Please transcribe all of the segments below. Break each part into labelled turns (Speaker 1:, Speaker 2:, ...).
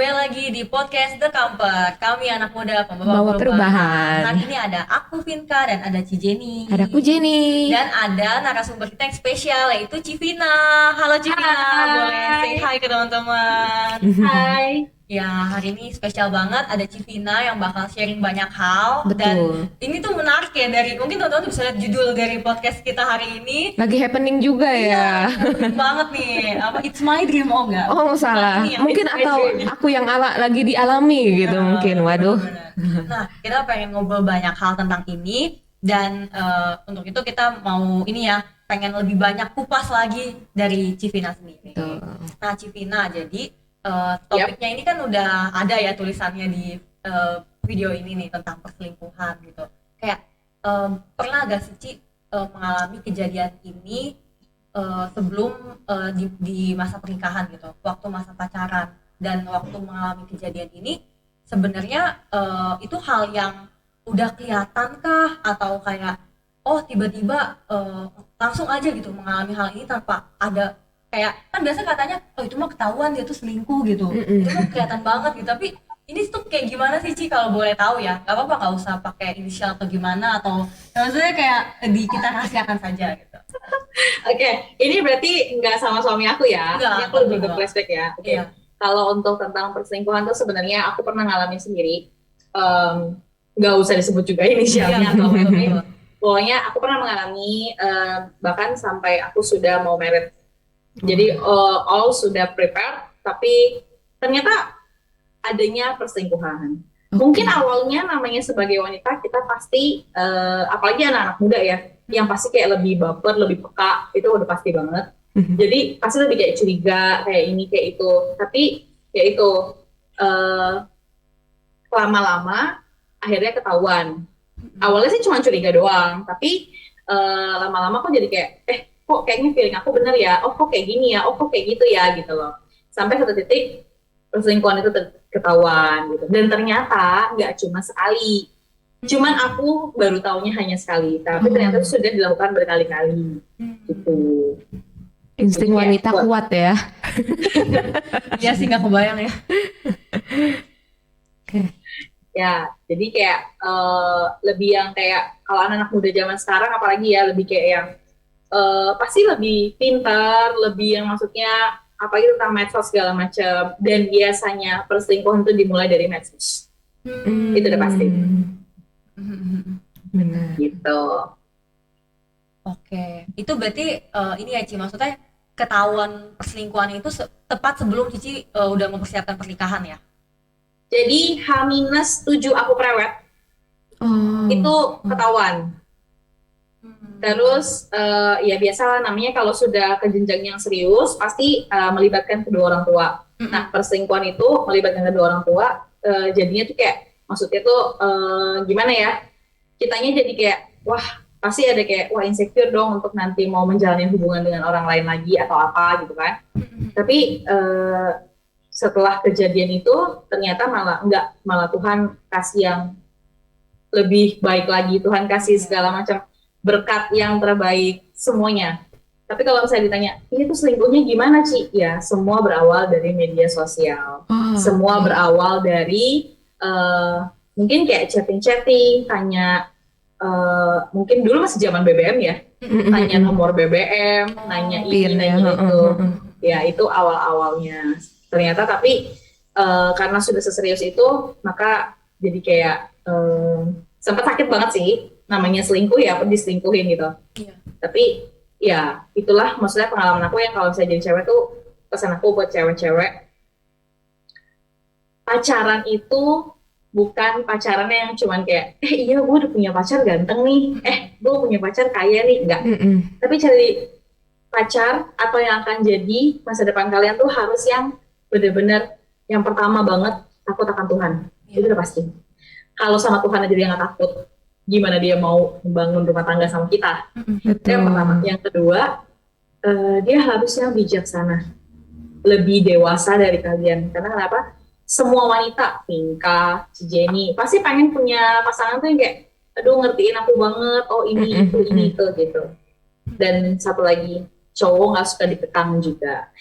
Speaker 1: kembali lagi di podcast The Kamper. Kami anak muda
Speaker 2: Bawa
Speaker 1: pembawa perubahan.
Speaker 2: perubahan.
Speaker 1: Hari ini ada aku Vinka dan ada Cijeni.
Speaker 2: Ada aku Jenny.
Speaker 1: Dan ada narasumber kita yang spesial yaitu Civina. Halo Civina, boleh say
Speaker 3: Hai,
Speaker 1: hi ke teman-teman.
Speaker 3: hai.
Speaker 1: Ya, hari ini spesial banget ada Civina yang bakal sharing banyak hal. Dan
Speaker 2: Betul.
Speaker 1: ini tuh menarik ya, dari mungkin teman-teman bisa lihat judul dari podcast kita hari ini.
Speaker 2: Lagi happening juga ya.
Speaker 1: Penting banget nih. Apa It's My Dream, oh enggak?
Speaker 2: Oh salah.
Speaker 1: Ini yang
Speaker 2: Mungkin
Speaker 1: It's My
Speaker 2: atau
Speaker 1: Dream.
Speaker 2: aku yang lagi dialami gitu mungkin. Waduh.
Speaker 1: Benar-benar. Nah, kita pengen ngobrol banyak hal tentang ini dan untuk itu kita mau ini ya, pengen lebih banyak kupas lagi dari Civina sendiri.
Speaker 2: Tuh.
Speaker 1: Nah, Civina, jadi topiknya ini kan udah ada ya tulisannya di video ini nih tentang perselingkuhan gitu. Kayak pernah gak sih Ci mengalami kejadian ini sebelum di masa pernikahan gitu, waktu masa pacaran dan waktu mengalami kejadian ini sebenarnya itu hal yang udah kelihatan kah atau kayak oh tiba-tiba langsung aja gitu mengalami hal ini tanpa ada kayak kan biasa katanya oh itu mah ketahuan dia tuh selingkuh gitu, itu mah kelihatan banget gitu, tapi ini tuh kayak gimana sih Ci kalau boleh tahu ya, gak apa-apa nggak usah pakai inisial atau gimana atau maksudnya kayak kita rahasiakan saja gitu.
Speaker 3: Oke, ini berarti nggak sama suami aku ya?
Speaker 1: Enggak,
Speaker 3: Ini aku lebih ke
Speaker 1: enggak.
Speaker 3: flashback ya. Oke.
Speaker 1: Iya.
Speaker 3: Kalau untuk tentang perselingkuhan tuh sebenarnya aku pernah ngalamin sendiri. Nggak usah disebut juga inisialnya atau apa.
Speaker 1: betul.
Speaker 3: Pokoknya aku pernah mengalami bahkan sampai aku sudah mau married. Jadi all sudah prepare, tapi ternyata adanya perselingkuhan. Mungkin awalnya namanya sebagai wanita kita pasti apalagi anak-anak muda ya, yang pasti kayak lebih baper, lebih peka, itu udah pasti banget. Jadi pasti lebih kayak curiga, kayak ini, kayak itu. Tapi ya itu lama-lama akhirnya ketahuan. Awalnya sih cuma curiga doang, tapi lama-lama kok jadi kayak kok kayaknya feeling aku bener ya, oh kok kayak gini ya, oh kok kayak gitu ya gitu loh. Sampai satu titik perselingkuhan itu ketahuan gitu. Dan ternyata nggak cuma sekali. Cuman aku baru taunya hanya sekali, tapi ternyata itu sudah dilakukan berkali-kali gitu.
Speaker 2: Insting
Speaker 3: Jadi kayak,
Speaker 2: wanita
Speaker 3: wah,
Speaker 2: kuat ya.
Speaker 1: Iya sih nggak kebayang ya.
Speaker 3: ya, jadi kayak lebih yang kayak kalau anak-anak muda zaman sekarang apalagi ya lebih kayak yang pasti lebih pintar, lebih yang maksudnya apa itu tentang medsos segala macam. Dan biasanya perselingkuhan itu dimulai dari medsos. Itu udah pasti.
Speaker 2: Benar.
Speaker 3: Gitu.
Speaker 1: Oke, itu berarti ini ya Ci, maksudnya ketahuan perselingkuhan itu tepat sebelum Cici udah mempersiapkan pernikahan ya?
Speaker 3: Jadi H-7 aku prewed
Speaker 2: Oh.
Speaker 3: itu ketahuan. Terus ya biasalah namanya kalau sudah ke jenjang yang serius pasti melibatkan kedua orang tua. Nah perselingkuhan itu melibatkan kedua orang tua, jadinya tuh kayak maksudnya tuh gimana ya? Kitanya jadi kayak wah pasti ada kayak wah insecure dong untuk nanti mau menjalani hubungan dengan orang lain lagi atau apa gitu kan. Tapi setelah kejadian itu ternyata malah enggak, malah Tuhan kasih yang lebih baik lagi, Tuhan kasih segala macam berkat yang terbaik semuanya. Tapi kalau misalnya ditanya, ini tuh selingkuhnya gimana Ci? Ya semua berawal dari media sosial. Semua berawal dari mungkin kayak chatting-chatting, tanya mungkin dulu masih zaman BBM ya, tanya nomor BBM, nanya ini, nanya itu. Ya itu awal-awalnya. Ternyata tapi karena sudah seserius itu, maka jadi kayak sempat sakit banget sih. Namanya selingkuh ya, apa diselingkuhin gitu.
Speaker 1: Iya.
Speaker 3: Tapi ya itulah maksudnya pengalaman aku yang kalau misalnya jadi cewek tuh pesan aku buat cewek-cewek, pacaran itu bukan pacaran yang cuman kayak iya gue udah punya pacar ganteng nih, gue punya pacar kaya nih, enggak. Tapi cari pacar atau yang akan jadi masa depan kalian tuh harus yang benar-benar yang pertama banget takut akan Tuhan. Itu udah pasti. Kalau sama Tuhan aja dia nggak takut, gimana dia mau membangun rumah tangga sama kita? Itu yang pertama. Yang kedua, dia harusnya bijaksana, lebih dewasa dari kalian. Karena kenapa? Semua wanita, Pinka, Jenny, pasti pengen punya pasangan tuh yang kayak, aduh ngertiin aku banget, oh ini itu gitu. Dan satu lagi, cowok nggak suka dikekang juga.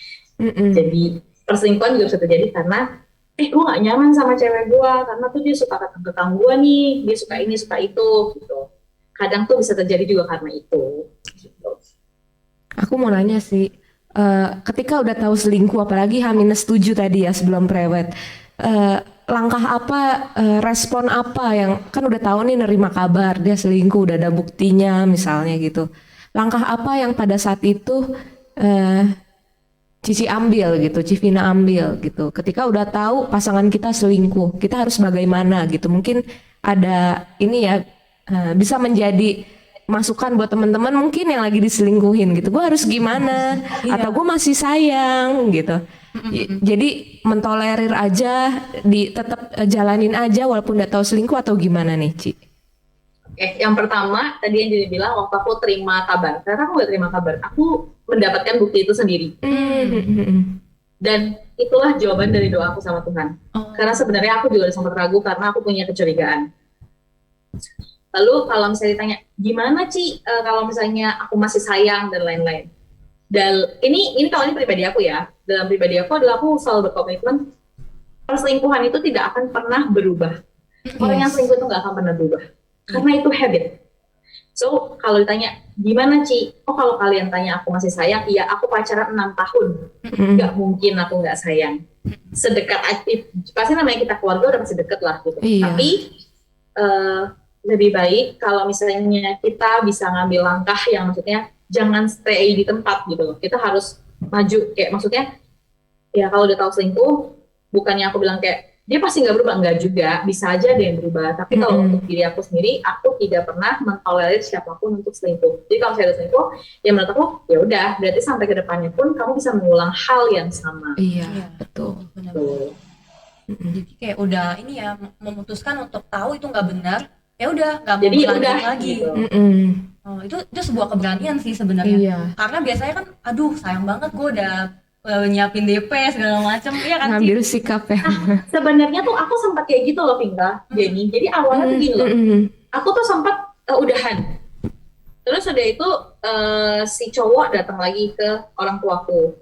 Speaker 3: Jadi perselingkuhan juga bisa terjadi karena gue gak nyaman sama cewek gue karena tuh dia suka kekang gue nih, dia suka ini suka itu gitu. Kadang tuh bisa terjadi juga karena itu gitu.
Speaker 2: Aku mau nanya sih, ketika udah tahu selingkuh, apalagi H-7 tadi ya sebelum prewed, langkah apa, respon apa yang kan udah tahu nih nerima kabar dia selingkuh, udah ada buktinya misalnya gitu. Langkah apa yang pada saat itu Cici ambil gitu, Civina ambil gitu. Ketika udah tahu pasangan kita selingkuh, kita harus bagaimana gitu. Mungkin ada ini ya, bisa menjadi masukan buat teman-teman mungkin yang lagi diselingkuhin gitu. Gue harus gimana? Atau gue masih sayang gitu. Jadi mentolerir aja, tetap jalanin aja walaupun udah tahu selingkuh atau gimana nih, Ci?
Speaker 3: Oke, yang pertama tadi yang jadi bilang waktu aku terima kabar, karena aku gak terima kabar, aku mendapatkan bukti itu sendiri. Dan itulah jawaban dari doa aku sama Tuhan. Karena sebenarnya aku juga sempat ragu karena aku punya kecurigaan. Lalu kalau misalnya ditanya, gimana Ci kalau misalnya aku masih sayang dan lain-lain. Dan ini kalau ini pribadi aku ya, dalam pribadi aku adalah aku selalu berkomitmen perselingkuhan itu tidak akan pernah berubah. Orang yang selingkuh itu nggak akan pernah berubah. Karena itu habit. So, kalau ditanya, gimana Ci? Oh, kalau kalian tanya aku masih sayang, iya aku pacaran 6 tahun. Nggak mungkin aku nggak sayang. Sedekat, pasti namanya kita keluarga udah masih deket lah gitu.
Speaker 2: Iya.
Speaker 3: Tapi, lebih baik kalau misalnya kita bisa ngambil langkah yang maksudnya, jangan stay di tempat gitu loh. Kita harus maju, kayak maksudnya, ya kalau udah tahu selingkuh, bukannya aku bilang kayak, dia pasti nggak berubah, nggak juga, bisa aja ada yang berubah. Tapi kalau untuk diri aku sendiri, aku tidak pernah mentolerir siapapun untuk selingkuh. Jadi kalau saya ada selingkuh, ya menurut aku ya udah, berarti sampai ke depannya pun kamu bisa mengulang hal yang sama.
Speaker 2: Iya, betul.
Speaker 3: Betul.
Speaker 1: Jadi kayak udah ini ya, memutuskan untuk tahu itu nggak benar, ya udah nggak mau
Speaker 3: Jadi ya
Speaker 1: berlanjut
Speaker 3: udah
Speaker 1: lagi.
Speaker 3: gitu.
Speaker 1: Oh, itu sebuah keberanian sih sebenarnya.
Speaker 2: Iya.
Speaker 1: Karena biasanya kan, aduh sayang banget gue udah nyiapin DP segala macam, iya kan Ci?
Speaker 2: Ngambil sikap ya.
Speaker 3: Sebenarnya tuh aku sempat kayak gitu loh, Pinka, Jenny. Jadi awalnya tuh gini loh, aku tuh sempat udahan. Terus udah itu si cowok datang lagi ke orang tuaku,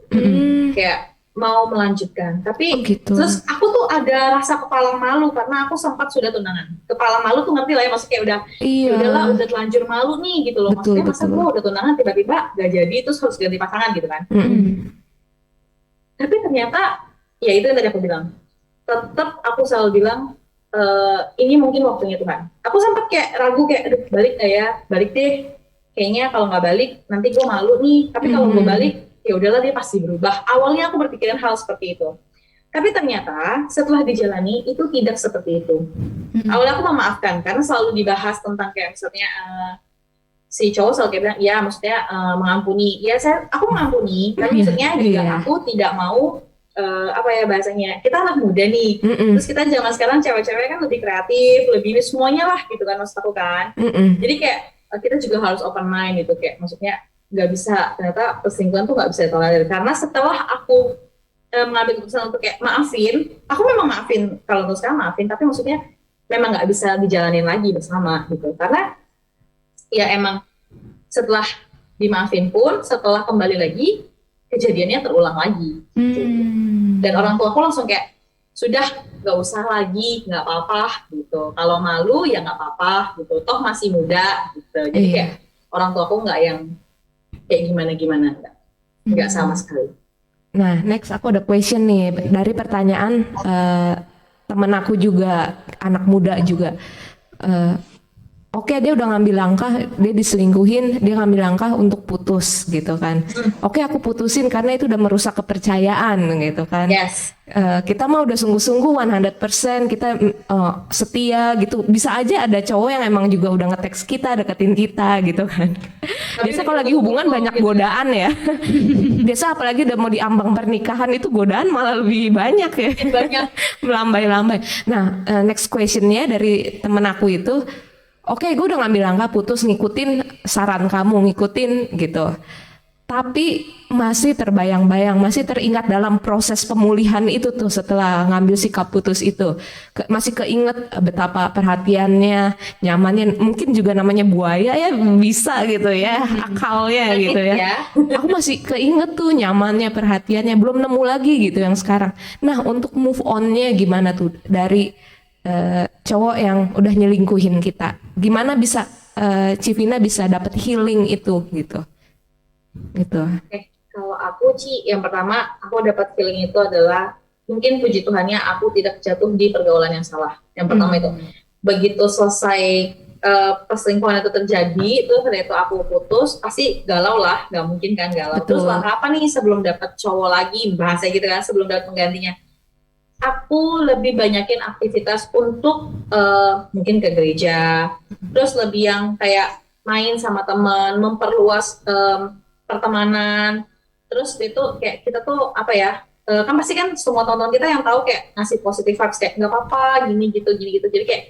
Speaker 3: kayak mau melanjutkan. Tapi
Speaker 2: gitu.
Speaker 3: terus aku tuh ada rasa kepala malu karena aku sempat sudah tunangan. Kepala malu tuh ngerti lah ya, maksudnya kayak udah,
Speaker 2: Iya.
Speaker 3: ya udahlah udah telanjur malu nih gitu loh.
Speaker 2: Betul,
Speaker 3: Maksudnya masa
Speaker 2: betul.
Speaker 3: gue udah tunangan tiba-tiba gak jadi terus harus ganti pasangan gitu kan. Tapi ternyata ya itu yang tadi aku bilang, tetap aku selalu bilang ini mungkin waktunya Tuhan. Aku sempat kayak ragu kayak aduh balik gak ya, balik deh, kayaknya kalau nggak balik nanti gue malu nih, tapi kalau gue balik ya udahlah dia pasti berubah. Awalnya aku berpikiran hal seperti itu, tapi ternyata setelah dijalani itu tidak seperti itu. Awalnya aku memaafkan karena selalu dibahas tentang kayak misalnya si cowok selalu kayak bilang, ya maksudnya mengampuni. Ya aku mengampuni, tapi maksudnya juga aku tidak mau apa ya bahasanya, kita anak muda nih, terus kita zaman sekarang cewek-cewek kan lebih kreatif, lebih semuanya lah gitu kan maksud aku kan. Jadi kayak kita juga harus open mind gitu, kayak maksudnya nggak bisa, ternyata perselingkuhan tuh nggak bisa ditolerir. Karena setelah aku mengambil keputusan untuk kayak maafin, aku memang maafin, kalau untuk sekarang maafin, tapi maksudnya memang nggak bisa dijalanin lagi bersama gitu, karena ya emang setelah dimaafin pun, setelah kembali lagi, kejadiannya terulang lagi. Dan orang tua aku langsung kayak, sudah gak usah lagi, gak apa-apa gitu. Kalau malu ya gak apa-apa gitu, toh masih muda gitu. Jadi kayak orang tua aku gak yang kayak gimana-gimana, gak sama sekali.
Speaker 2: Nah, next aku ada question nih dari pertanyaan temen aku juga, anak muda juga. Oke, dia udah ngambil langkah, dia diselingkuhin, dia ngambil langkah untuk putus gitu kan. Oke, aku putusin karena itu udah merusak kepercayaan gitu kan.
Speaker 3: Yes.
Speaker 2: Kita mah udah sungguh-sungguh 100%, kita setia gitu. Bisa aja ada cowok yang emang juga udah nge-text kita, deketin kita gitu kan. Biasa kalau lagi hubungan banyak godaan ya. Biasa apalagi udah mau diambang pernikahan itu godaan malah lebih banyak ya.
Speaker 3: Banyak.
Speaker 2: Melambai-lambai. Nah, next questionnya dari temen aku itu, oke, gue udah ngambil langkah putus, ngikutin saran kamu, ngikutin gitu. tapi masih terbayang-bayang, masih teringat dalam proses pemulihan itu tuh setelah ngambil sikap putus itu. Masih keinget betapa perhatiannya, nyamannya, mungkin juga namanya buaya ya bisa gitu ya, akalnya gitu ya.
Speaker 3: Ya.
Speaker 2: Aku masih keinget tuh nyamannya, perhatiannya, belum nemu lagi gitu yang sekarang. Nah, untuk move on-nya gimana tuh dari cowok yang udah nyelingkuhin kita? Gimana bisa Civina bisa dapat healing itu gitu? Gitu.
Speaker 3: Oke, kalau aku Ci, yang pertama aku dapat feeling itu adalah mungkin puji Tuhannya aku tidak jatuh di pergaulan yang salah. Yang pertama itu, begitu selesai perselingkuhan itu terjadi, terus setelah itu aku putus, pasti galau lah, nggak mungkin kan galau.
Speaker 2: Betul.
Speaker 3: Terus langkah apa nih sebelum dapat cowok lagi, bahasa gitu kan, sebelum dapat penggantinya? Aku lebih banyakin aktivitas untuk mungkin ke gereja, terus lebih yang kayak main sama teman, memperluas pertemanan. Terus itu kayak kita tuh apa ya, kan pasti kan semua tonton kita yang tahu kayak ngasih positive vibes kayak nggak apa-apa gini gitu, jadi kayak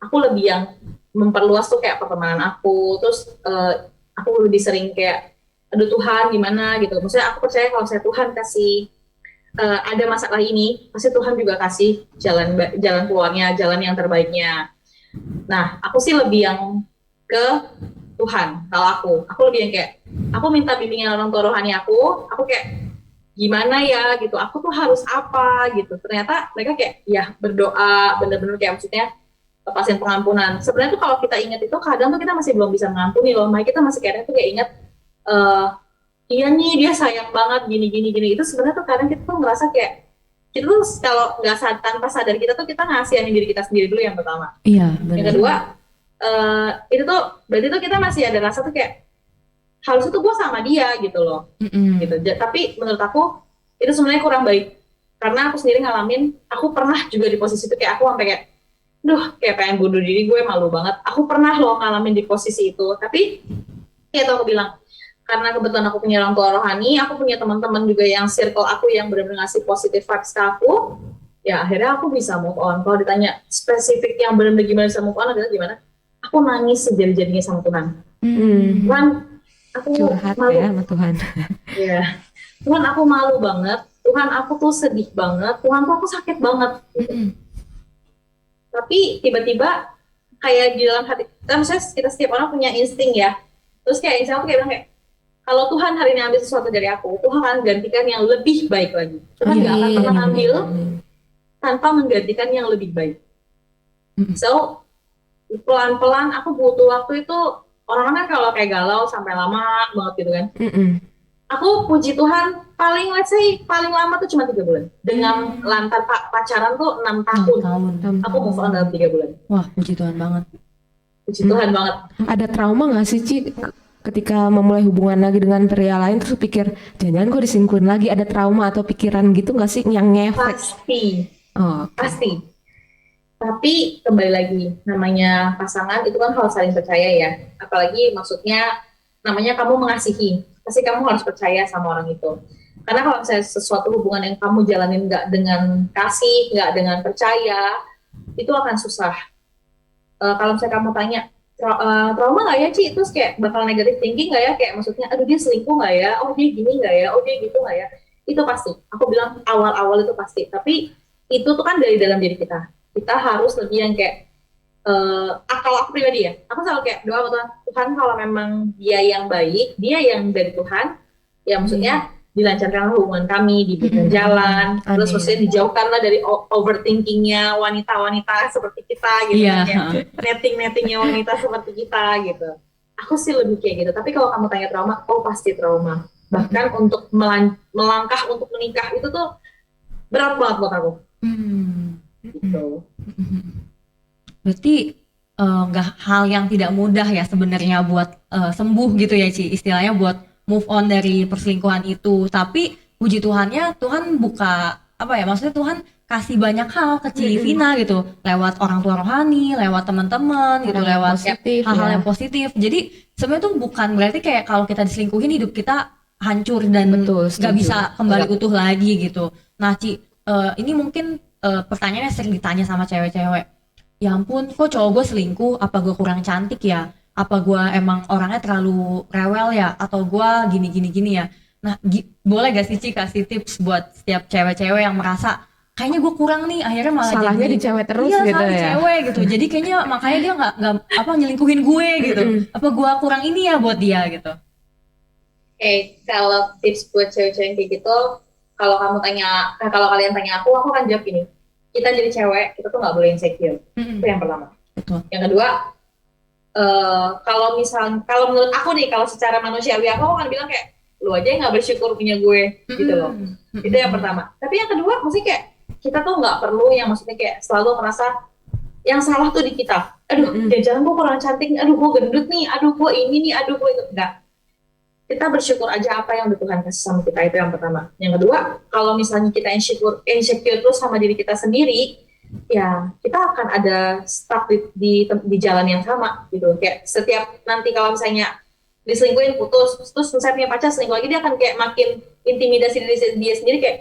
Speaker 3: aku lebih yang memperluas tuh kayak pertemanan aku. Terus aku lebih sering kayak aduh Tuhan gimana gitu, maksudnya aku percaya kalau saya Tuhan kasih ada masalah ini, pasti Tuhan juga kasih jalan keluarnya, jalan yang terbaiknya. Nah, aku sih lebih yang ke Tuhan. Kalau aku lebih yang kayak aku minta bimbingan orang tua rohani aku kayak gimana ya gitu, aku tuh harus apa gitu. Ternyata mereka kayak ya berdoa, bener-bener kayak maksudnya lepasin pengampunan. Sebenarnya tuh kalau kita ingat itu kadang tuh kita masih belum bisa mengampuni loh, makanya kita masih kayak ingat iya nih dia sayang banget gini. Itu sebenarnya tuh kadang kita tuh ngerasa kayak kita tuh kalau nggak tanpa sadar kita tuh kita ngasihin diri kita sendiri dulu yang pertama.
Speaker 2: Iya, benar.
Speaker 3: Yang kedua itu tuh berarti tuh kita masih ada rasa tuh kayak harusnya tuh gue sama dia gitu loh. Gitu. Tapi menurut aku itu sebenarnya kurang baik karena aku sendiri ngalamin, aku pernah juga di posisi itu kayak aku sampai kayak kayak pengen bunuh diri, gue malu banget. Aku pernah loh ngalamin di posisi itu, tapi kayak tuh aku bilang karena kebetulan aku punya orang tua rohani, aku punya teman-teman juga yang circle aku yang benar-benar ngasih positive vibes ke aku, ya akhirnya aku bisa move on. Kalau ditanya spesifik yang benar-benar gimana bisa move on adalah gimana? Aku nangis sejadi-jadinya sama Tuhan. Tuhan, aku
Speaker 2: curhat
Speaker 3: malu
Speaker 2: ya sama Tuhan.
Speaker 3: Ya, Tuhan aku malu banget. Tuhan aku tuh sedih banget. Tuhan tuh aku sakit banget. Gitu. Tapi tiba-tiba kayak di dalam hati kita, misalnya kita setiap orang punya insting ya. Terus kayak insting aku kayak bilang kayak kalau Tuhan hari ini ambil sesuatu dari aku, Tuhan akan gantikan yang lebih baik lagi. Tuhan nggak akan pernah ambil tanpa menggantikan yang lebih baik. So, pelan-pelan aku butuh waktu itu, orang-orang kan kalau kayak galau sampai lama banget gitu kan. Aku puji Tuhan, paling lama tuh cuma 3 bulan. Dengan lantar pacaran tuh 6 tahun. Aku move on dalam 3 bulan.
Speaker 1: Wah, puji Tuhan banget.
Speaker 3: Puji Tuhan banget.
Speaker 2: Ada trauma nggak sih Ci ketika memulai hubungan lagi dengan pria lain terus pikir jangan-jangan gue diselingkuhin lagi, ada trauma atau pikiran gitu nggak sih yang ngefek?
Speaker 3: Pasti. Tapi kembali lagi, namanya pasangan itu kan harus saling percaya ya. Apalagi maksudnya namanya kamu mengasihi, pasti kamu harus percaya sama orang itu. Karena kalau misalnya sesuatu hubungan yang kamu jalanin nggak dengan kasih, nggak dengan percaya, itu akan susah. Kalau misalnya kamu tanya, trauma nggak ya Ci? Terus kayak bakal negatif thinking nggak ya? Kayak maksudnya, aduh dia selingkuh nggak ya? Oh dia gini nggak ya? Oh dia gitu nggak ya? Itu pasti. Aku bilang awal-awal itu pasti. Tapi itu tuh kan dari dalam diri kita. Kita harus lebih yang kayak, kalau aku pribadi ya, aku selalu kayak doa sama Tuhan kalau memang dia yang baik, dia yang dari Tuhan, ya maksudnya dilancarkanlah hubungan kami, diberikan jalan, terus maksudnya dijauhkanlah dari overthinkingnya wanita-wanita seperti kita gitu, netting-nettingnya wanita seperti kita gitu. Aku sih lebih kayak gitu. Tapi kalau kamu tanya trauma, pasti trauma. Bahkan untuk melangkah untuk menikah itu tuh berat banget buat aku. Gitu.
Speaker 1: Berarti nggak hal yang tidak mudah ya sebenarnya buat sembuh gitu ya Ci, istilahnya buat move on dari perselingkuhan itu. Tapi puji Tuhannya Tuhan buka apa ya, maksudnya Tuhan kasih banyak hal ke Civina gitu, lewat orang tua rohani, lewat teman-teman gitu, lewat hal-hal yang positif. Jadi sebenarnya tuh bukan berarti kayak kalau kita diselingkuhin hidup kita hancur dan nggak bisa kembali utuh lagi gitu. Nah Ci, ini mungkin pertanyaannya sering ditanya sama cewek-cewek, ya ampun kok cowok gue selingkuh, apa gue kurang cantik ya, apa gue emang orangnya terlalu rewel ya, atau gue gini ya. Nah, boleh gak sih Ci kasih tips buat setiap cewek-cewek yang merasa kayaknya gue kurang nih, akhirnya malah
Speaker 2: Salahnya
Speaker 1: jadi
Speaker 2: di cewek terus
Speaker 1: iya,
Speaker 2: gitu
Speaker 1: salah di
Speaker 2: ya.
Speaker 1: cewek gitu. Jadi kayaknya makanya dia nggak apa nyelingkuhin gue gitu. Apa gue kurang ini ya buat dia gitu.
Speaker 3: Kalau tips buat cewek-cewek kayak gitu, kalau kalian tanya aku akan jawab gini. Kita jadi cewek, kita tuh nggak boleh insecure. Itu yang pertama.
Speaker 1: Betul.
Speaker 3: Yang kedua, kalau menurut aku nih, kalau secara manusiawi aku akan bilang kayak lu aja yang nggak bersyukur punya gue, gitu loh. Itu yang pertama. Tapi yang kedua, maksudnya kayak kita tuh nggak perlu yang maksudnya kayak selalu merasa yang salah tuh di kita. Aduh, jangan gue kurang cantik, aduh gue gendut nih, aduh gue ini nih, aduh gue itu. Enggak. Kita bersyukur aja apa yang udah Tuhan kasih sama kita, itu yang pertama. Yang kedua, kalau misalnya kita insecure terus sama diri kita sendiri, ya kita akan ada stuck di jalan yang sama gitu. Kayak setiap nanti kalau misalnya diselingkuhin putus, terus misalnya punya pacar selingkuh lagi, dia akan kayak makin intimidasi diri dia sendiri kayak,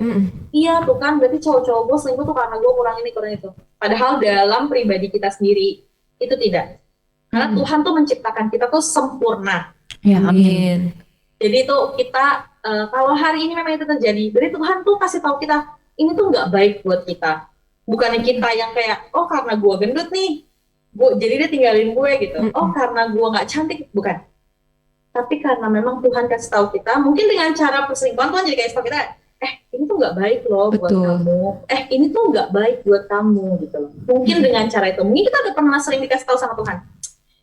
Speaker 3: iya tuh kan berarti cowok-cowok gue selingkuh tuh karena gue kurang ini kurang itu. Padahal dalam pribadi kita sendiri itu tidak. Karena Tuhan tuh menciptakan kita tuh sempurna.
Speaker 1: Ya, amin.
Speaker 3: Jadi itu kita kalau hari ini memang itu terjadi, berarti Tuhan tuh kasih tahu kita ini tuh nggak baik buat kita. Bukannya kita yang kayak karena gue gendut nih, jadi dia tinggalin gue gitu. Karena gue nggak cantik, bukan. Tapi karena memang Tuhan kasih tahu kita, mungkin dengan cara perselingkuhan Tuhan jadi kasih tahu kita, ini tuh nggak baik loh buat kamu. Ini tuh nggak baik buat kamu gitu loh. Mungkin dengan cara itu, mungkin kita udah pernah sering dikasih tahu sama Tuhan.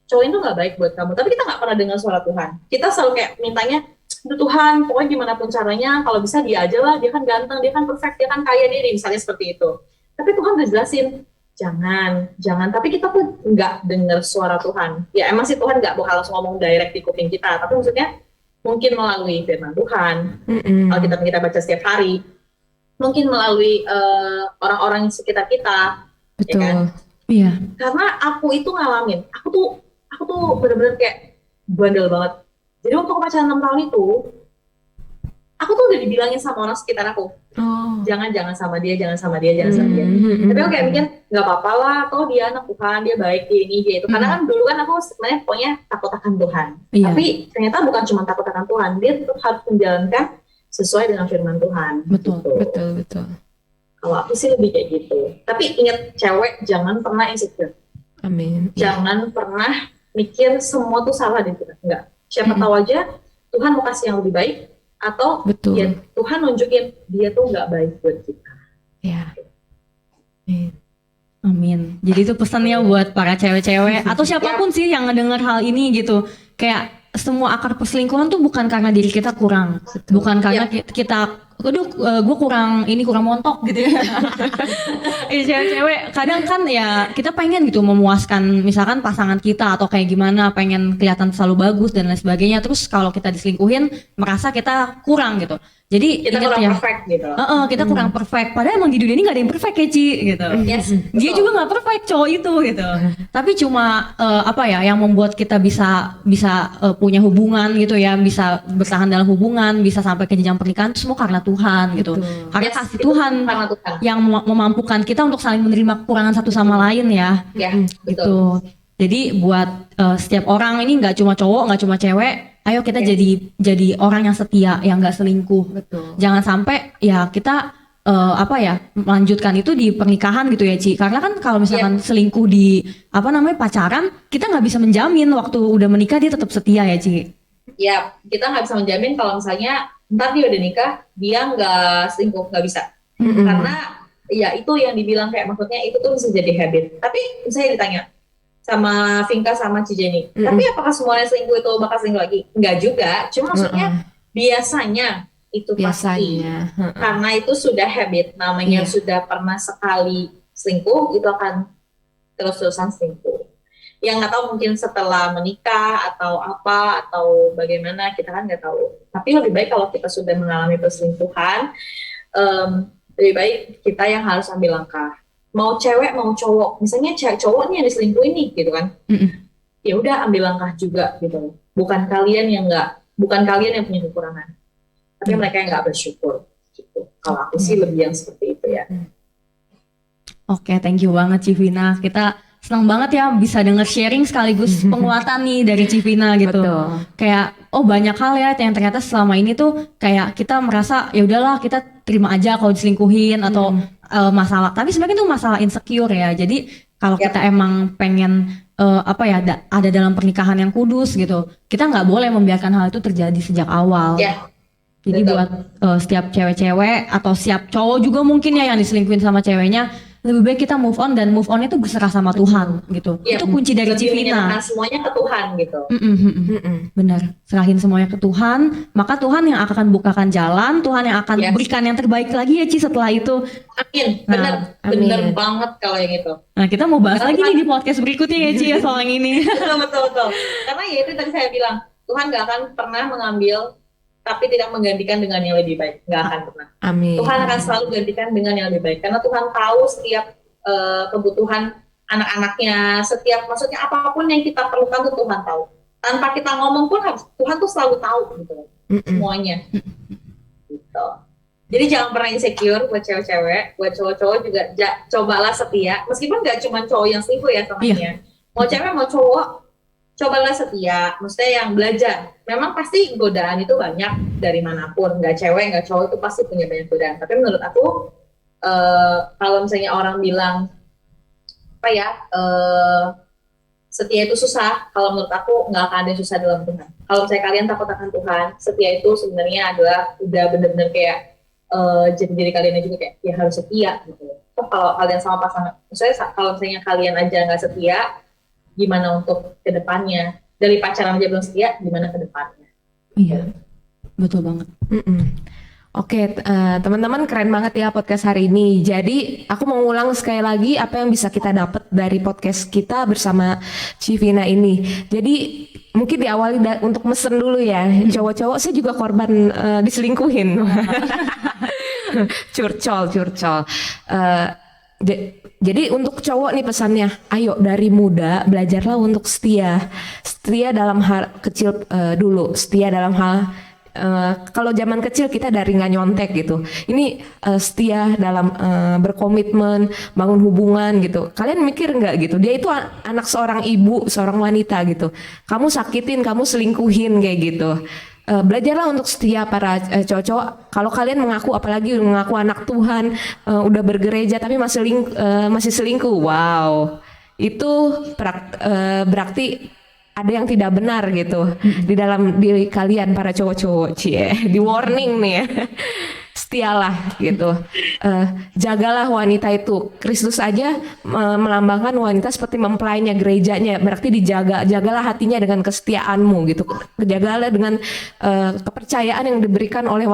Speaker 3: Cowok itu nggak baik buat kamu, tapi kita nggak pernah dengar suara Tuhan. Kita selalu kayak mintanya, Tuhan, pokoknya gimana pun caranya, kalau bisa dia aja lah, dia kan ganteng, dia kan perfect, dia kan kaya diri, misalnya seperti itu. Tapi Tuhan udah jelasin, jangan. Tapi kita tuh nggak dengar suara Tuhan. Ya emang sih Tuhan nggak bakal langsung ngomong direct di kuping kita, tapi maksudnya mungkin melalui firman Tuhan, Alkitab kita baca setiap hari, mungkin melalui orang-orang di sekitar kita.
Speaker 2: Betul.
Speaker 3: Ya kan?
Speaker 1: Iya.
Speaker 3: Karena aku itu ngalamin, aku tuh bener-bener kayak bandel banget. Jadi waktu aku pacaran 6 tahun itu, aku tuh udah dibilangin sama orang sekitar aku, jangan sama dia. Tapi aku kayak mikir, nggak apa-apa lah, toh dia anak Tuhan, dia baik, dia ini, dia itu. Karena kan dulu kan aku sebenarnya pokoknya takut akan Tuhan.
Speaker 1: Iya.
Speaker 3: Tapi ternyata bukan cuma takut akan Tuhan, dia tetap harus menjalankan sesuai dengan firman Tuhan.
Speaker 1: Betul.
Speaker 3: Gitu. Kalau aku sih lebih kayak gitu. Tapi ingat, cewek jangan pernah insecure.
Speaker 2: Amin.
Speaker 3: Jangan pernah mikir semua tuh salah di kita. Enggak. Siapa tahu aja Tuhan mau kasih yang lebih baik, atau ya, Tuhan nunjukin dia tuh nggak baik buat kita.
Speaker 2: Ya.
Speaker 1: Amin. Jadi itu pesannya buat para cewek-cewek atau siapapun sih yang ngedengar hal ini gitu. Kayak semua akar perselingkuhan tuh bukan karena diri kita kurang, bukan karena kita gue kurang montok gitu ya. Cewek-cewek kadang kan ya kita pengen gitu memuaskan misalkan pasangan kita atau kayak gimana, pengen kelihatan selalu bagus dan lain sebagainya. Terus kalau kita diselingkuhin merasa kita kurang gitu. Jadi
Speaker 3: kita kurang perfect gitu.
Speaker 1: Kita kurang perfect. Padahal emang di dunia ini nggak ada yang perfect ya Ci gitu.
Speaker 3: Yes,
Speaker 1: dia juga nggak perfect cowok itu gitu. Tapi cuma yang membuat kita bisa punya hubungan gitu ya, bisa bertahan dalam hubungan, bisa sampai ke jenjang pernikahan itu semua karena Tuhan gitu. Karena kasih Tuhan yang memampukan kita untuk saling menerima kekurangan satu sama lain ya. Gitu. Jadi buat setiap orang ini nggak cuma cowok, nggak cuma cewek, ayo kita jadi orang yang setia, yang nggak selingkuh.
Speaker 2: Betul.
Speaker 1: Jangan sampai ya kita melanjutkan itu di pernikahan gitu ya Ci. Karena kan kalau misalkan selingkuh di pacaran, kita nggak bisa menjamin waktu udah menikah dia tetap setia ya Ci.
Speaker 3: Ya, kita nggak bisa menjamin kalau misalnya ntar dia udah nikah dia nggak selingkuh, nggak bisa. Karena ya itu yang dibilang kayak maksudnya itu tuh bisa jadi habit. Tapi saya ditanya sama Vinka sama Cijeni, tapi apakah semuanya selingkuh itu bakal selingkuh lagi? Enggak juga, cuma maksudnya biasanya itu pasti karena itu sudah habit, namanya sudah pernah sekali selingkuh itu akan terus-terusan selingkuh. Yang nggak tahu mungkin setelah menikah atau apa atau bagaimana, kita kan nggak tahu. Tapi lebih baik kalau kita sudah mengalami perselingkuhan, lebih baik kita yang harus ambil langkah. Mau cewek mau cowok, misalnya cowok nih yang diselingkuhin nih gitu kan, ya udah ambil langkah juga gitu. Bukan kalian yang punya kekurangan, tapi mereka yang nggak bersyukur gitu. Kalau aku sih lebih yang seperti itu ya.
Speaker 1: Oke, thank you banget Civina. Kita senang banget ya bisa denger sharing sekaligus penguatan nih dari Civina gitu.
Speaker 2: Betul.
Speaker 1: Kayak banyak hal ya yang ternyata selama ini tuh kayak kita merasa ya udahlah kita terima aja kalau diselingkuhin atau masalah. Tapi sebenarnya itu masalah insecure ya. Jadi kalau kita emang pengen ada dalam pernikahan yang kudus gitu, kita nggak boleh membiarkan hal itu terjadi sejak awal. Jadi
Speaker 3: betul.
Speaker 1: buat setiap cewek-cewek atau setiap cowok juga mungkin ya yang diselingkuhin sama ceweknya, lebih baik kita move on, dan move on itu berserah sama Tuhan gitu. Itu kunci dari
Speaker 3: Lebih
Speaker 1: Civina.
Speaker 3: menyerahkan semuanya ke Tuhan gitu.
Speaker 1: Benar, serahin semuanya ke Tuhan, maka Tuhan yang akan bukakan jalan, Tuhan yang akan berikan yang terbaik lagi ya Ci setelah itu.
Speaker 3: Amin.
Speaker 1: Nah,
Speaker 3: Bener banget kalau yang itu.
Speaker 1: Nah kita mau bahas lagi nih di podcast berikutnya ya Ci ya soal yang ini.
Speaker 3: Betul. Karena ya itu tadi saya bilang, Tuhan gak akan pernah mengambil tapi tidak menggantikan dengan yang lebih baik. Gak akan pernah.
Speaker 2: Amin.
Speaker 3: Tuhan akan selalu gantikan dengan yang lebih baik. Karena Tuhan tahu setiap kebutuhan anak-anaknya, maksudnya apapun yang kita perlukan tuh Tuhan tahu. Tanpa kita ngomong pun Tuhan tuh selalu tahu gitu semuanya. Gitu. Jadi jangan pernah insecure buat cewek-cewek, buat cowok-cowok juga cobalah setia. Meskipun gak cuma cowok yang selingkuh ya sama dia. Mau cewek mau cowok, cobalah setia. Maksudnya yang belajar. Memang pasti godaan itu banyak dari manapun. Gak cewek, gak cowok itu pasti punya banyak godaan. Tapi menurut aku, kalau misalnya orang bilang setia itu susah, kalau menurut aku nggak akan ada yang susah dalam Tuhan. Kalau misalnya kalian takut akan Tuhan, setia itu sebenarnya adalah udah bener-bener kayak jadi kalian juga kayak ya harus setia gitu. Kalau kalian sama pasangan, misalnya kalau misalnya kalian aja nggak setia, gimana untuk kedepannya? Dari pacaran aja belum setia, gimana kedepannya?
Speaker 1: Iya, betul banget.
Speaker 2: Oke, teman-teman, keren banget ya podcast hari ini. Jadi aku mau ngulang sekali lagi apa yang bisa kita dapat dari podcast kita bersama Civina ini. Jadi mungkin diawali untuk mesen dulu ya. Cowok-cowok saya juga korban diselingkuhin. Curcol. Jadi untuk cowok nih pesannya, ayo dari muda belajarlah untuk setia dalam hal kecil dulu, setia dalam hal kalau zaman kecil kita dari nggak nyontek gitu. Ini setia dalam berkomitmen, bangun hubungan gitu. Kalian mikir nggak gitu? Dia itu anak seorang ibu, seorang wanita gitu. Kamu sakitin, kamu selingkuhin kayak gitu. Belajarlah untuk setia para cowok. Kalau kalian mengaku, apalagi mengaku anak Tuhan, udah bergereja tapi masih selingkuh. Wow, itu berarti ada yang tidak benar gitu di dalam diri kalian para cowok-cowok, di warning nih ya. Setialah gitu, jagalah wanita itu. Kristus aja melambangkan wanita seperti mempelainya gerejanya, berarti jagalah hatinya dengan kesetiaanmu gitu, jagalah dengan kepercayaan yang diberikan oleh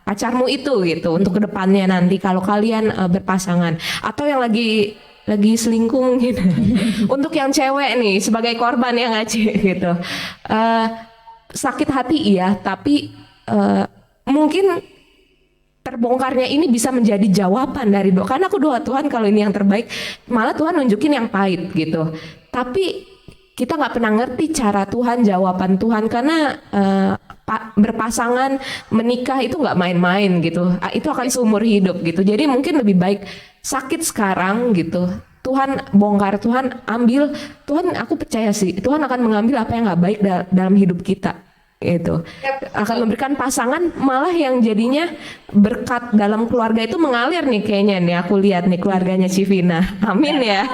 Speaker 2: pacarmu itu gitu untuk kedepannya nanti kalau kalian berpasangan atau yang lagi selingkuh mungkin. Untuk yang cewek nih sebagai korban yang gitu, sakit hati iya, tapi mungkin terbongkarnya ini bisa menjadi jawaban dari doa. Karena aku doa Tuhan kalau ini yang terbaik, malah Tuhan nunjukin yang pahit gitu. Tapi kita nggak pernah ngerti cara Tuhan, jawaban Tuhan, karena berpasangan menikah itu nggak main-main gitu. Itu akan seumur hidup gitu. Jadi mungkin lebih baik sakit sekarang gitu. Tuhan bongkar, Tuhan ambil, Tuhan aku percaya sih Tuhan akan mengambil apa yang nggak baik dalam hidup kita gitu. Akan memberikan pasangan malah yang jadinya berkat dalam keluarga itu mengalir nih kayaknya nih, aku lihat nih keluarganya Civina. Amin ya.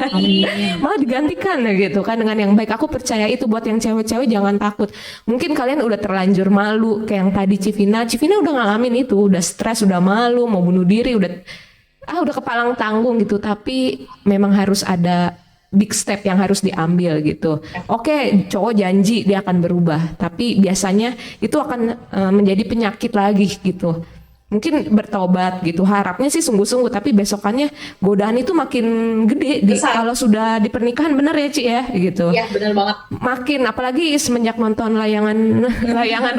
Speaker 2: Malah digantikan gitu kan dengan yang baik. Aku percaya itu. Buat yang cewek-cewek jangan takut. Mungkin kalian udah terlanjur malu kayak yang tadi Civina udah ngalamin itu, udah stres, udah malu, mau bunuh diri, udah kepalang tanggung gitu. Tapi memang harus ada big step yang harus diambil gitu. Oke, cowok janji dia akan berubah, tapi biasanya itu akan menjadi penyakit lagi gitu. Mungkin bertobat gitu, harapnya sih sungguh-sungguh, tapi besokannya godaan itu makin gede kalau sudah di pernikahan, bener ya Ci ya gitu.
Speaker 3: Iya bener banget.
Speaker 2: Makin apalagi semenjak nonton layangan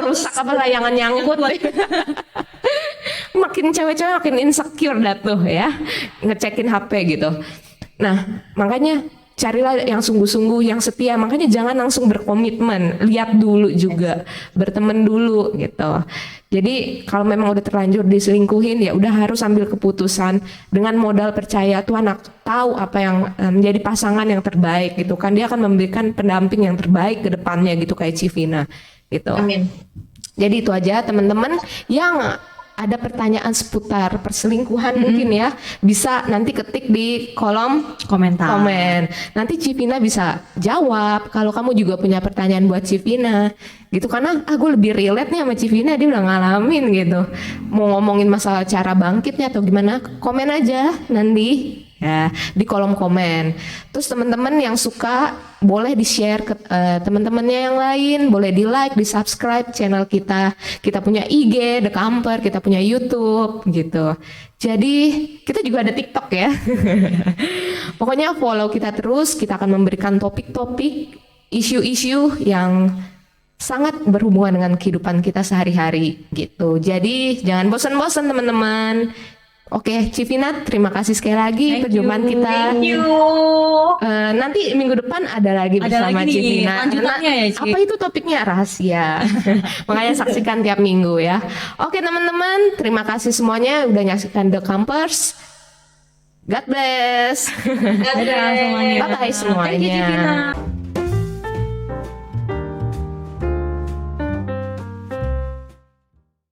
Speaker 2: rusak layangan nyangkut. Makin cewek-cewek makin insecure dah tuh ya, ngecekin HP gitu. Nah, makanya carilah yang sungguh-sungguh, yang setia. Makanya jangan langsung berkomitmen, lihat dulu juga, berteman dulu gitu. Jadi kalau memang udah terlanjur diselingkuhin ya udah harus ambil keputusan dengan modal percaya Tuhan tahu apa yang menjadi pasangan yang terbaik gitu kan. Dia akan memberikan pendamping yang terbaik ke depannya gitu kayak Civina gitu.
Speaker 3: Amin.
Speaker 2: Jadi itu aja teman-teman yang ada pertanyaan seputar perselingkuhan mungkin ya bisa nanti ketik di kolom
Speaker 1: Komentar.
Speaker 2: komen. Nanti Civina bisa jawab kalau kamu juga punya pertanyaan buat Civina gitu karena gue lebih relate nih sama Civina, dia udah ngalamin gitu. Mau ngomongin masalah cara bangkitnya atau gimana, komen aja nanti ya di kolom komen. Terus teman-teman yang suka boleh di-share ke teman-temannya yang lain, boleh di-like, di-subscribe channel kita. Kita punya IG The Camper, kita punya YouTube gitu. Jadi kita juga ada TikTok ya. Pokoknya follow kita terus, kita akan memberikan topik-topik, isu-isu yang sangat berhubungan dengan kehidupan kita sehari-hari gitu. Jadi jangan bosan-bosan teman-teman. Oke, Civina, terima kasih sekali lagi perjumpaan kita.
Speaker 3: Thank you.
Speaker 2: Nanti minggu depan ada lagi bersama
Speaker 1: lagi nih,
Speaker 2: Civina.
Speaker 1: lanjutannya ya, Ci.
Speaker 2: Apa itu topiknya? Rahasia. Makanya saksikan tiap minggu ya. Oke teman-teman, terima kasih semuanya udah nyaksikan The Campers. God bless.
Speaker 3: Dadah
Speaker 1: semuanya.
Speaker 2: Bye-bye semuanya.
Speaker 1: Thank you, Civina.